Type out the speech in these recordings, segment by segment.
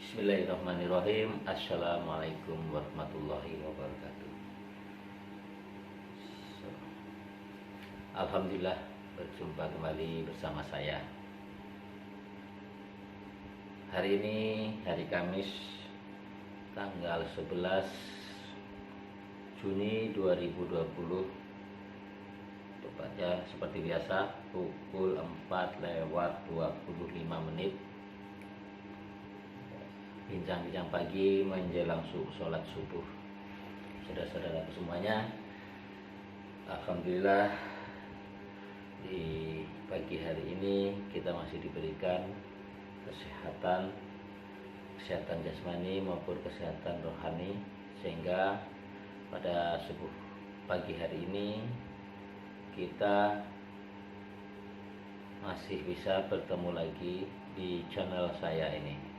Bismillahirrahmanirrahim. Assalamualaikum warahmatullahi wabarakatuh. Alhamdulillah berjumpa kembali bersama saya. Hari ini hari Kamis tanggal 11 Juni 2020, tepatnya seperti biasa pukul 4:25. Bincang-bincang pagi menjelang sholat subuh. Saudara-saudaraku semuanya, alhamdulillah di pagi hari ini kita masih diberikan kesehatan jasmani maupun kesehatan rohani, sehingga pada subuh pagi hari ini kita masih bisa bertemu lagi di channel saya ini.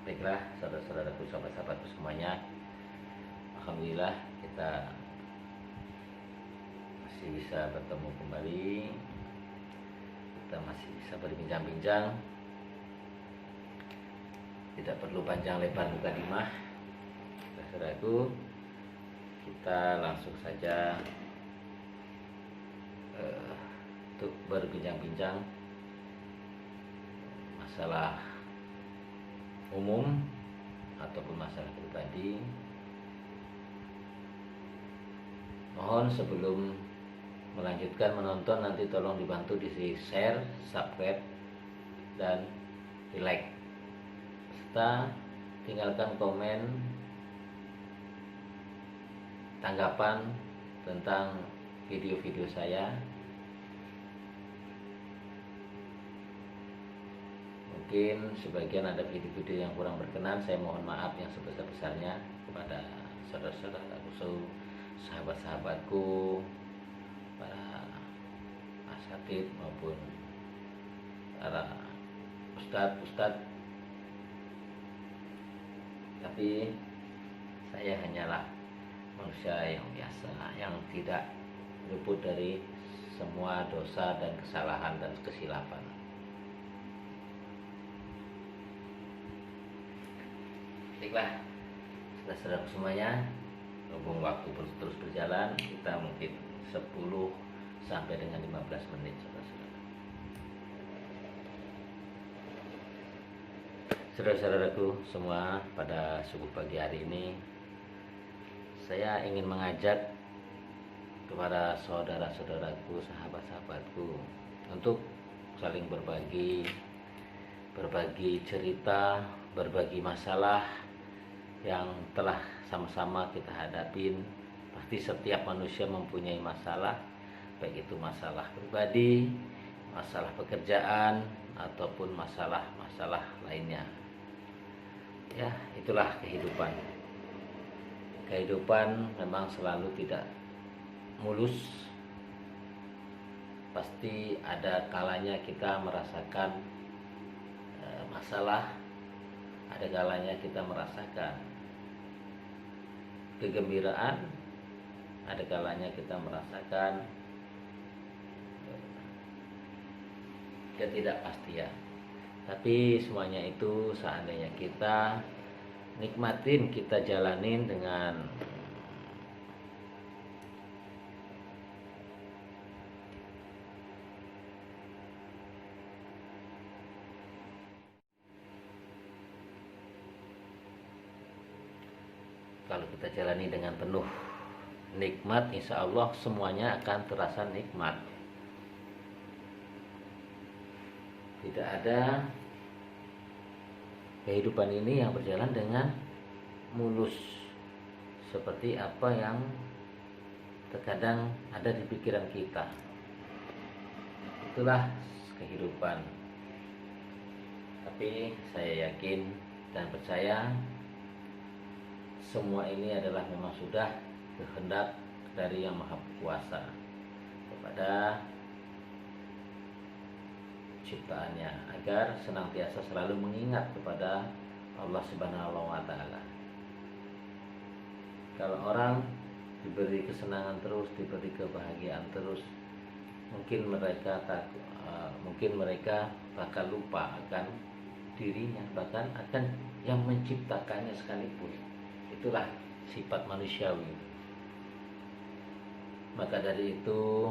Baiklah saudara-saudaraku, sahabat-sahabatku semuanya, alhamdulillah kita masih bisa bertemu kembali, kita masih bisa berbincang-bincang, tidak perlu panjang lebar mukadimah. Saudaraku, kita langsung saja untuk berbincang-bincang masalah umum ataupun masalah pribadi. Mohon sebelum melanjutkan menonton nanti tolong dibantu di share, subscribe, dan di like, serta tinggalkan komen tanggapan tentang video-video saya. Mungkin sebagian ada video-video yang kurang berkenan, saya mohon maaf yang sebesar-besarnya kepada saudara-saudaraku, sahabat-sahabatku, para asatid maupun para ustadz. Tapi saya hanyalah manusia yang biasa, yang tidak luput dari semua dosa dan kesalahan dan kesilapan. Baiklah, saudara-saudara semuanya, berhubung waktu terus berjalan, kita mungkin 10 sampai dengan 15 menit, saudara-saudara. Saudara-saudaraku semua, pada subuh pagi hari ini saya ingin mengajak kepada saudara-saudaraku, sahabat-sahabatku untuk saling berbagi cerita, berbagi masalah yang telah sama-sama kita hadapin. Pasti setiap manusia mempunyai masalah, baik itu masalah pribadi, masalah pekerjaan, ataupun masalah-masalah lainnya. Ya, itulah kehidupan. Kehidupan memang selalu tidak mulus. Pasti ada kalanya kita merasakan masalah, ada kalanya kita merasakan kegembiraan, ada kalanya kita merasakan ketidakpastian. Tapi semuanya itu seandainya kita nikmatin, kita jalanin dengan kalau kita jalani dengan penuh nikmat, insya Allah semuanya akan terasa nikmat. Tidak ada kehidupan ini yang berjalan dengan mulus seperti apa yang terkadang ada di pikiran kita. Itulah kehidupan. Tapi saya yakin dan percaya semua ini adalah memang sudah kehendak dari Yang Maha Kuasa kepada ciptaannya, agar senantiasa selalu mengingat kepada Allah Subhanahu wa Ta'ala. Kalau orang diberi kesenangan terus, diberi kebahagiaan terus, mungkin mereka mungkin mereka bakal lupa akan dirinya, bahkan akan yang menciptakannya sekalipun. Itulah sifat manusiawi. Maka dari itu,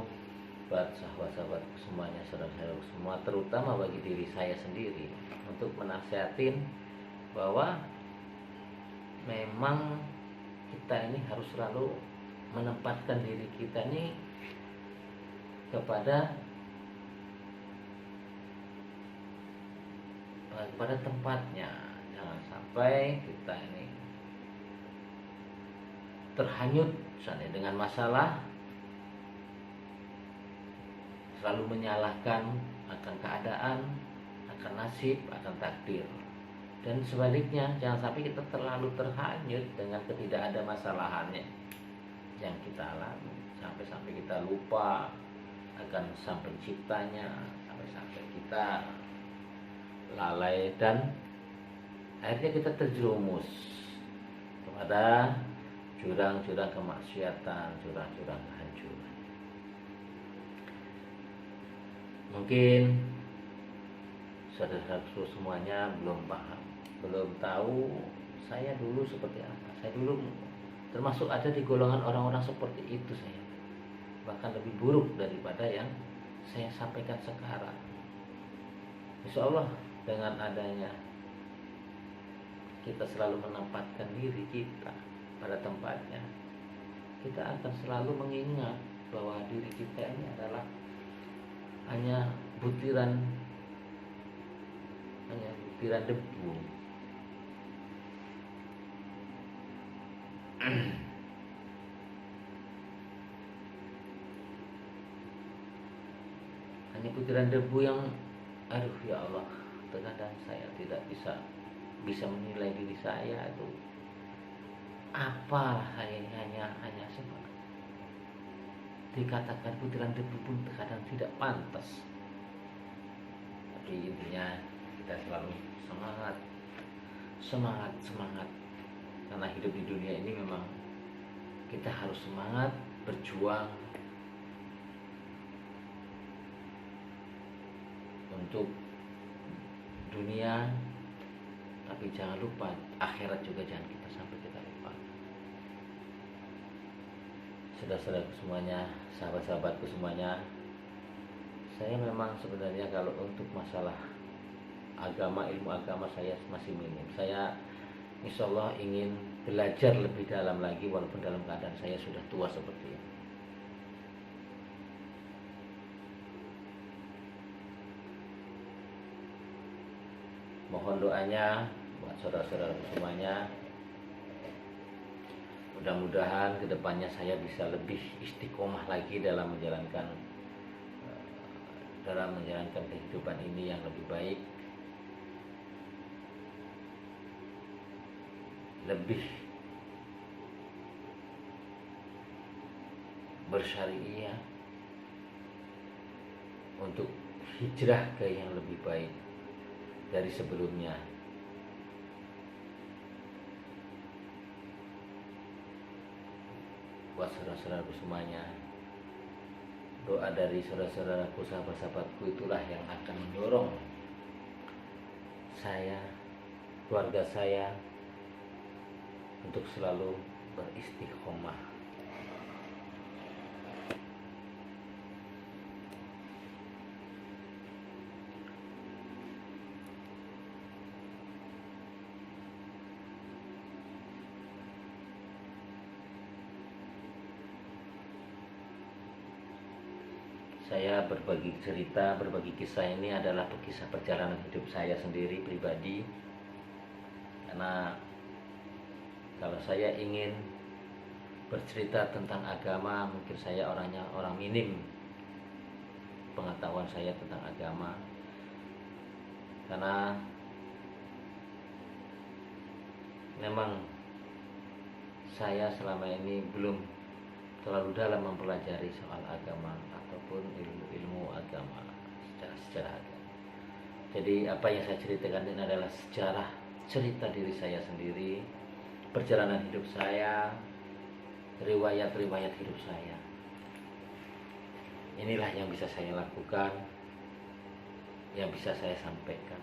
buat sahabat-sahabat semuanya, saudara-saudara semua, terutama bagi diri saya sendiri, untuk menasihatin bahwa memang kita ini harus selalu menempatkan diri kita ini kepada tempatnya. Jangan sampai kita ini terhanyut misalnya dengan masalah, selalu menyalahkan akan keadaan, akan nasib, akan takdir. Dan sebaliknya, jangan sampai kita terlalu terhanyut dengan ketidakada masalahannya yang kita alami, sampai kita lupa akan sang penciptanya, sampai kita lalai dan akhirnya kita terjerumus kepada jurang-jurang kemaksiatan, jurang-jurang kehancuran. Mungkin saudara-saudara semuanya belum paham, belum tahu saya dulu seperti apa. Saya dulu termasuk ada di golongan orang-orang seperti itu, saya bahkan lebih buruk daripada yang saya sampaikan sekarang. Insya Allah dengan adanya kita selalu menempatkan diri kita pada tempatnya, kita akan selalu mengingat bahwa diri kita ini adalah hanya butiran debu. Hanya butiran debu yang, aduh ya Allah, terkadang saya tidak bisa menilai diri saya itu apa. Hanya seperti dikatakan butiran debu pun terkadang tidak pantas. Tapi intinya kita selalu semangat, karena hidup di dunia ini memang kita harus semangat berjuang untuk dunia, tapi jangan lupa akhirat juga, jangan kita sampai kita lupa. Saudara-saudaraku semuanya, sahabat-sahabatku semuanya, saya memang sebenarnya kalau untuk masalah agama, ilmu agama saya masih minim. Saya insya Allah ingin belajar lebih dalam lagi, walaupun dalam keadaan saya sudah tua seperti ini. Mohon doanya buat saudara-saudara semuanya. Mudah-mudahan kedepannya saya bisa lebih istiqomah lagi dalam menjalankan kehidupan ini yang lebih baik, lebih bersyariah, untuk hijrah ke yang lebih baik dari sebelumnya. Buat saudara-saudaraku semuanya, doa dari saudara-saudaraku, sahabat-sahabatku itulah yang akan mendorong saya, keluarga saya, untuk selalu beristiqomah. Saya berbagi cerita, berbagi kisah ini adalah kisah perjalanan hidup saya sendiri pribadi. Karena kalau saya ingin bercerita tentang agama, mungkin saya orang minim pengetahuan saya tentang agama. Karena memang saya selama ini belum terlalu dalam mempelajari soal agama ataupun ilmu agama secara agama. Jadi apa yang saya ceritakan ini adalah cerita diri saya sendiri, perjalanan hidup saya, riwayat hidup saya. Inilah yang bisa saya lakukan yang bisa saya sampaikan.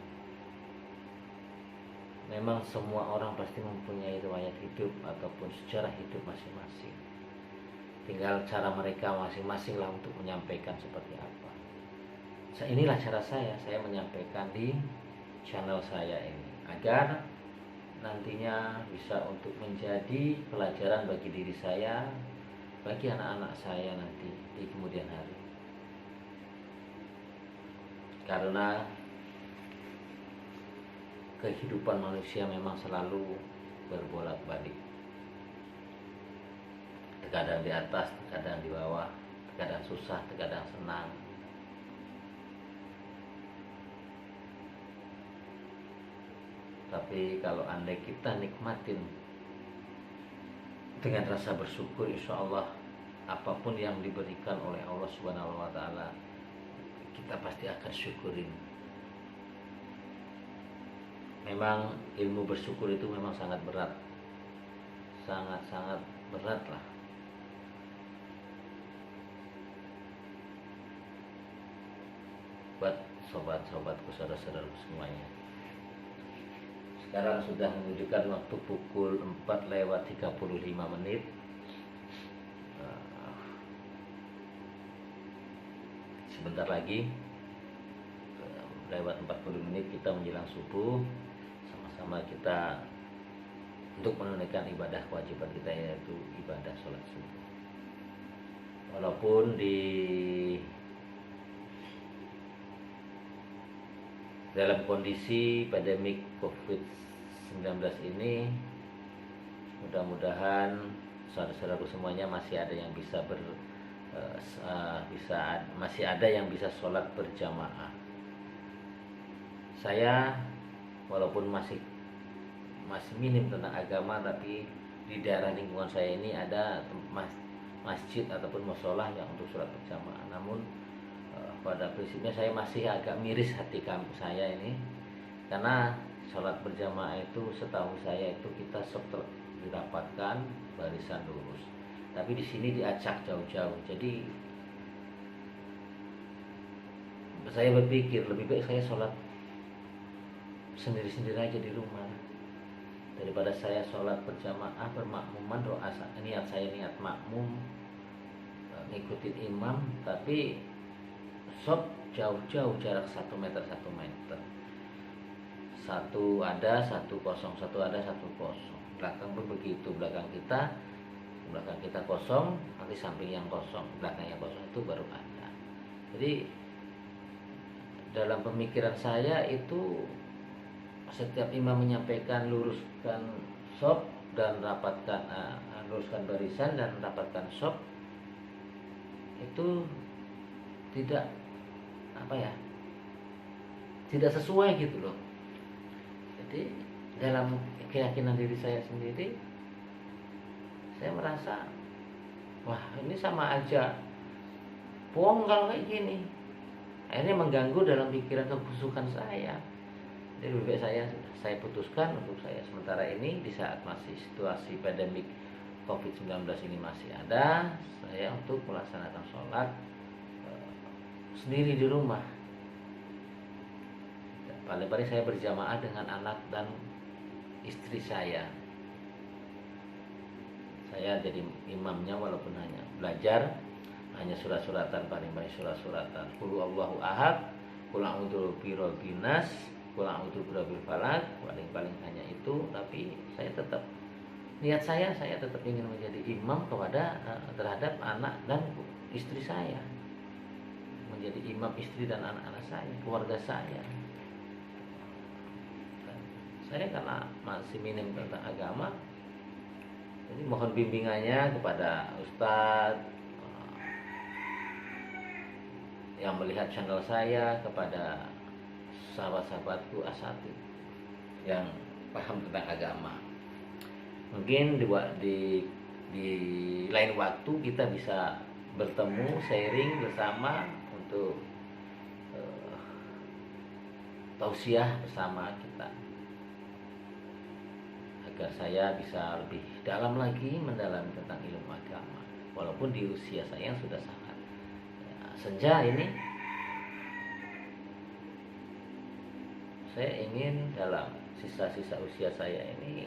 Memang semua orang pasti mempunyai riwayat hidup ataupun sejarah hidup masing-masing. Tinggal cara mereka masing-masing lah untuk menyampaikan seperti apa. Inilah cara saya menyampaikan di channel saya ini, agar nantinya bisa untuk menjadi pelajaran bagi diri saya, bagi anak-anak saya nanti di kemudian hari. Karena kehidupan manusia memang selalu berbolak-balik. Terkadang di atas, terkadang di bawah, terkadang susah, terkadang senang. Tapi kalau andai kita nikmatin dengan rasa bersyukur, insya Allah apapun yang diberikan oleh Allah Subhanahu wa Ta'ala, kita pasti akan syukurin. Memang ilmu bersyukur itu memang sangat berat, sangat-sangat berat lah. Buat sobat-sobatku, saudara-saudaraku semuanya. Sekarang sudah menunjukkan waktu pukul 4:35. Sebentar lagi, lewat 40 menit kita menjelang subuh. Sama-sama kita untuk menunaikan ibadah kewajiban kita, yaitu ibadah sholat subuh. Walaupun di dalam kondisi pandemik COVID-19 ini, mudah-mudahan saudara-saudaraku semuanya masih ada yang masih ada yang bisa sholat berjamaah. Saya walaupun masih minim tentang agama, tapi di daerah lingkungan saya ini ada masjid ataupun musholah yang untuk sholat berjamaah. Namun pada prinsipnya saya masih agak miris hati saya ini, karena sholat berjamaah itu setahu saya itu kita dirapatkan barisan lurus, tapi di sini diacak jauh-jauh. Jadi saya berpikir lebih baik saya sholat sendiri-sendiri aja di rumah, daripada saya sholat berjamaah bermakmuman, niat makmum, ngikutin imam, tapi jauh-jauh jarak 1 meter. Satu ada, satu kosong, satu ada, satu kosong. Belakang pun begitu, belakang kita kosong, nanti samping yang kosong, belakang yang kosong itu baru ada. Jadi dalam pemikiran saya itu, setiap imam menyampaikan luruskan shop dan rapatkan, luruskan barisan dan rapatkan shop, itu tidak tidak sesuai gitu loh. Jadi dalam keyakinan diri saya sendiri, saya merasa wah ini sama aja bohong kalau kayak gini. Akhirnya mengganggu dalam pikiran kebusukan saya. Jadi lebih baik saya putuskan untuk saya sementara ini, di saat masih situasi pandemik COVID-19 ini masih ada, saya untuk melaksanakan sholat sendiri di rumah. Paling-paling saya berjamaah dengan anak dan istri saya. Saya jadi imamnya, walaupun hanya belajar, hanya surat-suratan, paling-paling surat-suratan qul huwallahu ahad, qul a'udzu birabbin nas, qul a'udzu birabbil falaq, paling-paling hanya itu. Tapi saya tetap, niat saya tetap ingin menjadi imam terhadap anak dan istri saya, menjadi imam istri dan anak-anak saya, keluarga saya. Saya karena masih minim tentang agama, jadi mohon bimbingannya kepada Ustadz yang melihat channel saya, kepada sahabat-sahabatku asatidz yang paham tentang agama. Mungkin di lain waktu kita bisa bertemu, sharing bersama untuk tausiah bersama kita, agar saya bisa lebih dalam lagi mendalami tentang ilmu agama, walaupun di usia saya yang sudah sangat senja ini. Saya ingin dalam sisa-sisa usia saya ini,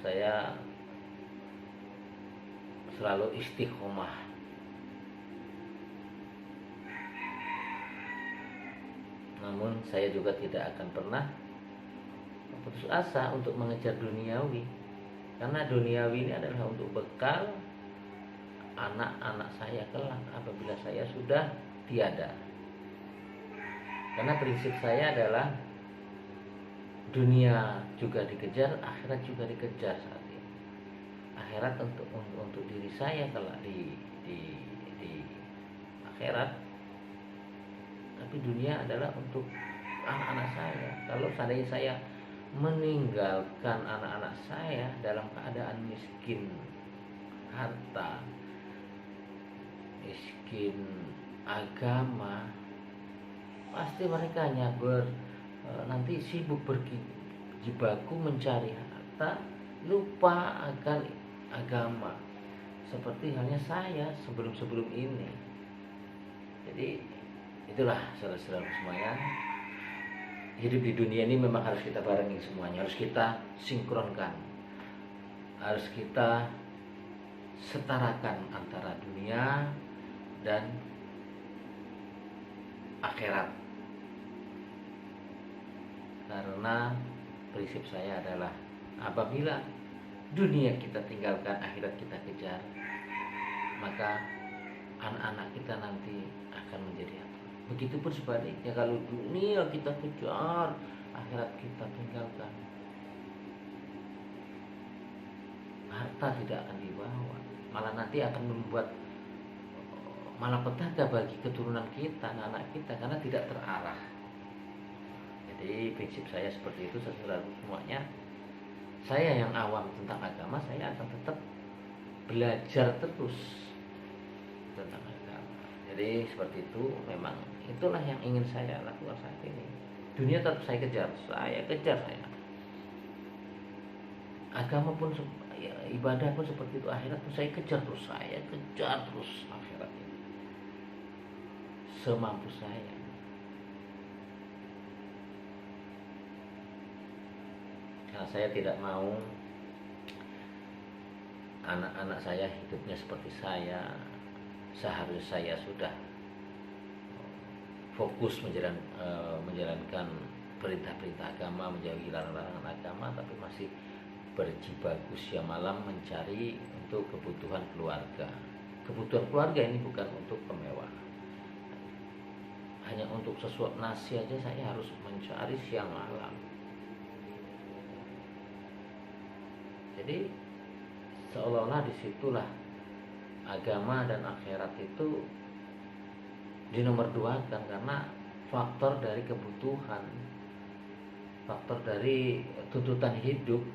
saya selalu istiqomah, namun saya juga tidak akan pernah putus asa untuk mengejar duniawi, karena duniawi ini adalah untuk bekal anak-anak saya kelak apabila saya sudah tiada. Karena prinsip saya adalah dunia juga dikejar, akhirat juga dikejar saat ini. Akhirat untuk diri saya kelak di akhirat, tapi dunia adalah untuk anak-anak saya. Kalau seandainya saya meninggalkan anak-anak saya dalam keadaan miskin harta, miskin agama, pasti mereka hanya nanti sibuk berjibaku mencari harta, lupa akan agama, seperti halnya saya sebelum ini. Jadi itulah saudara-saudara semuanya, hidup di dunia ini memang harus kita barengi semuanya, harus kita sinkronkan, harus kita setarakan antara dunia dan akhirat. Karena prinsip saya adalah apabila dunia kita tinggalkan, akhirat kita kejar, maka anak-anak kita nanti akan menjadi apa? Begitupun sebaliknya, kalau dunia kita kejar, akhirat kita tinggalkan, harta tidak akan dibawa, malah nanti akan membuat malapetaka bagi keturunan kita, anak kita, karena tidak terarah. Jadi prinsip saya seperti itu, saudara semuanya. Saya yang awam tentang agama, saya akan tetap belajar terus tentang agama. Jadi seperti itu, memang itulah yang ingin saya lakukan saat ini. Dunia tetap saya kejar. Agama pun, ya, ibadah pun seperti itu, akhirat pun saya kejar terus akhirat ini semampu saya. Karena saya tidak mau anak-anak saya hidupnya seperti saya. Seharusnya saya sudah fokus menjalankan perintah-perintah agama, menjauhi larangan agama, tapi masih berjibaku siang malam mencari untuk kebutuhan keluarga. Kebutuhan keluarga ini bukan untuk kemewahan, hanya untuk sesuap nasi aja saya harus mencari siang malam. Jadi seolah-olah disitulah agama dan akhirat itu dinomorduakan, karena faktor dari kebutuhan, faktor dari tuntutan hidup.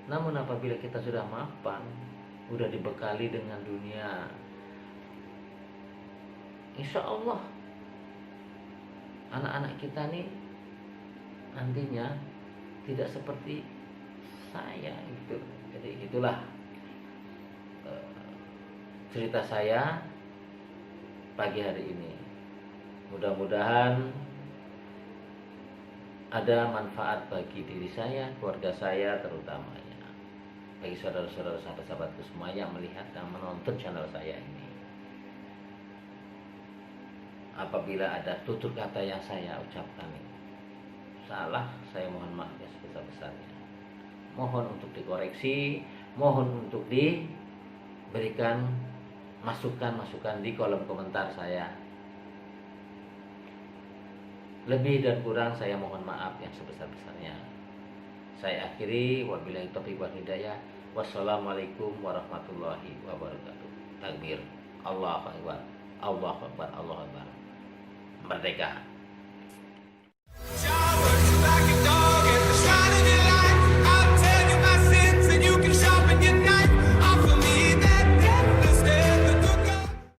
Namun apabila kita sudah mapan, sudah dibekali dengan dunia, insya Allah anak-anak kita nih nantinya tidak seperti saya gitu. Jadi itulah cerita saya pagi hari ini. Mudah-mudahan ada manfaat bagi diri saya, keluarga saya terutamanya, bagi saudara-saudara, sahabat-sahabatku semua yang melihat dan menonton channel saya ini. Apabila ada tutur kata yang saya ucapkan ini salah, saya mohon maaf ya sebesar-besarnya. Mohon untuk dikoreksi, mohon untuk diberikan masukan-masukan di kolom komentar saya. Lebih dan kurang saya mohon maaf yang sebesar-besarnya. Saya akhiri, wabillahi taufiq wal hidayah. Wassalamualaikum warahmatullahi wabarakatuh. Takbir, Allahu akbar, Allahu akbar, Allahu akbar. Merdeka. Like a dog.